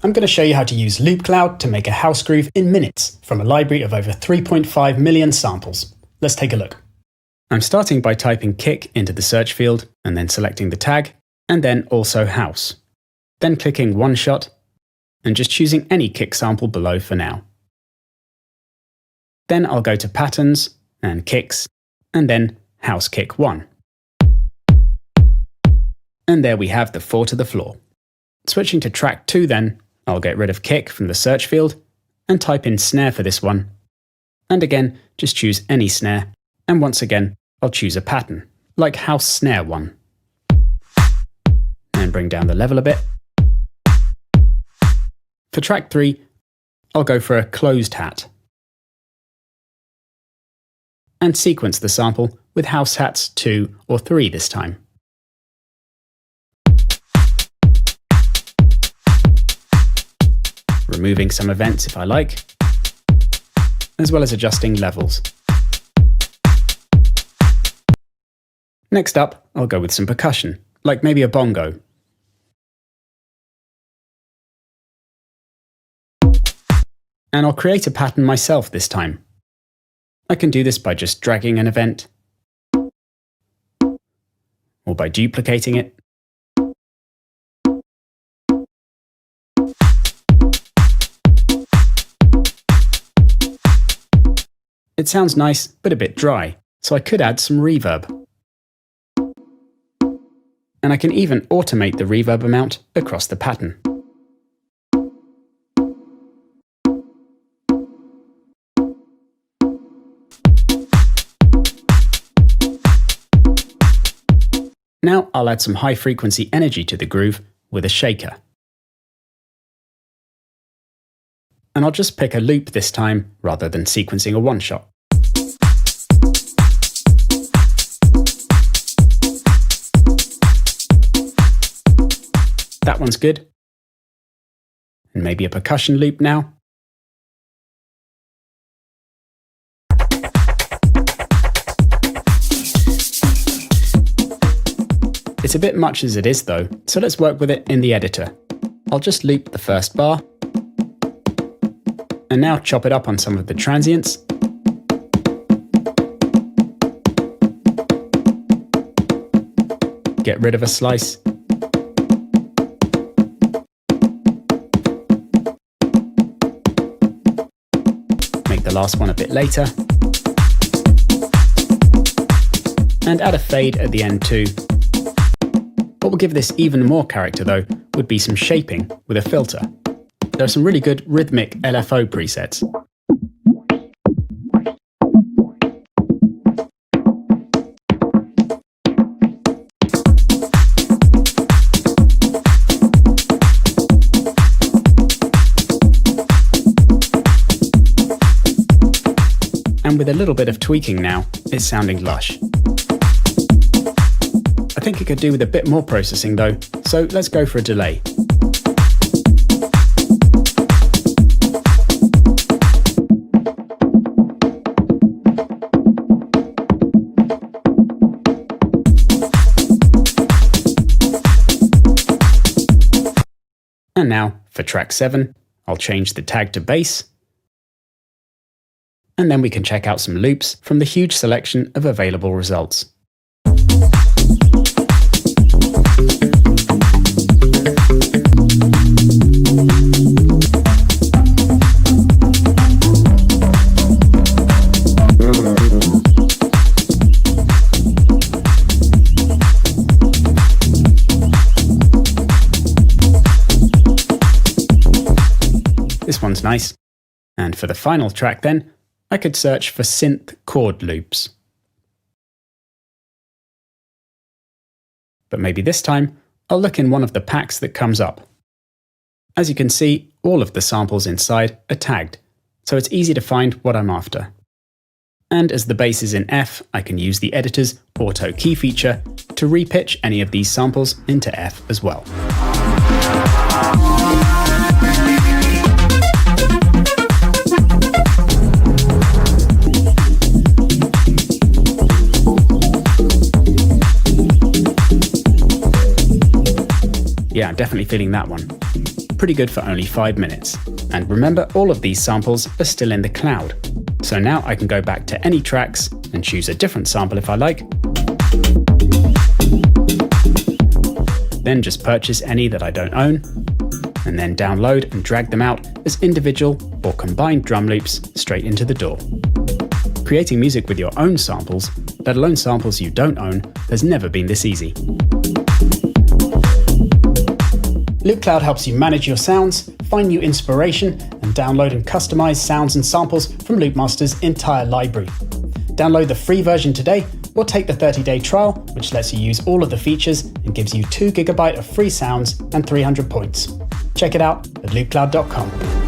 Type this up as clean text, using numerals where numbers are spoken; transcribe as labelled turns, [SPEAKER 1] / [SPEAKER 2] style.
[SPEAKER 1] I'm going to show you how to use Loopcloud to make a house groove in minutes from a library of over 3.5 million samples. Let's take a look. I'm starting by typing kick into the search field and then selecting the tag and then also house. Then clicking one shot and just choosing any kick sample below for now. Then I'll go to patterns and kicks and then house kick 1. And there we have the 4 to the floor. Switching to track 2 then, I'll get rid of kick from the search field and type in snare for this one. And again, just choose any snare. And once again, I'll choose a pattern, like house snare 1. And bring down the level a bit. For track 3, I'll go for a closed hat. And sequence the sample with house hats 2 or 3 this time. Removing some events if I like, as well as adjusting levels. Next up, I'll go with some percussion, like maybe a bongo. And I'll create a pattern myself this time. I can do this by just dragging an event, or by duplicating it. It sounds nice, but a bit dry, so I could add some reverb. And I can even automate the reverb amount across the pattern. Now I'll add some high-frequency energy to the groove with a shaker. And I'll just pick a loop this time rather than sequencing a one-shot. That one's good. And maybe a percussion loop now. It's a bit much as it is though, so let's work with it in the editor. I'll just loop the first bar. And now chop it up on some of the transients. Get rid of a slice. Make the last one a bit later. And add a fade at the end too. What will give this even more character though would be some shaping with a filter. There are some really good rhythmic LFO presets. And with a little bit of tweaking now, it's sounding lush. I think it could do with a bit more processing though, so let's go for a delay. And now, for track 7, I'll change the tag to bass. And then we can check out some loops from the huge selection of available results. This one's nice. And for the final track then, I could search for synth chord loops. But maybe this time, I'll look in one of the packs that comes up. As you can see, all of the samples inside are tagged, so it's easy to find what I'm after. And as the bass is in F, I can use the editor's auto key feature to repitch any of these samples into F as well. Yeah, I'm definitely feeling that one. pretty good for only 5 minutes. And remember, all of these samples are still in the cloud. So now I can go back to any tracks and choose a different sample if I like. Then just purchase any that I don't own, and then download and drag them out as individual or combined drum loops straight into the DAW. Creating music with your own samples, let alone samples you don't own, has never been this easy. Loopcloud helps you manage your sounds, find new inspiration, and download and customize sounds and samples from Loopmaster's entire library. Download the free version today, or take the 30-day trial, which lets you use all of the features and gives you 2 GB of free sounds and 300 points. Check it out at loopcloud.com.